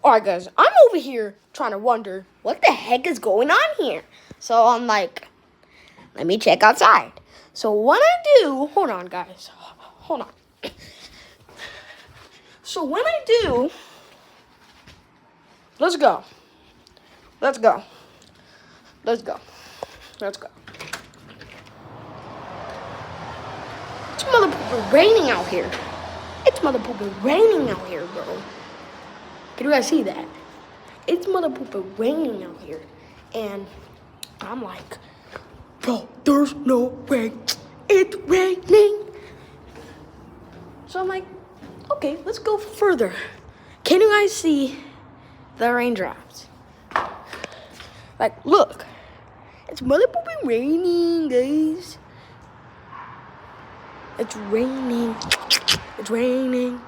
Alright guys, I'm over here trying to wonder what the heck is going on here. So I'm like, let me check outside. So when I do, hold on guys, hold on. So when I do, let's go. Let's go. Let's go. Let's go. It's motherfucking raining out here. It's motherfucking raining out here, bro. Can you guys see that? It's motherfucking raining out here. And I'm like, bro, there's no way. It's raining. So I'm like, okay, let's go further. Can you guys see the raindrops? Like, look. It's motherfucking raining, guys. It's raining. It's raining.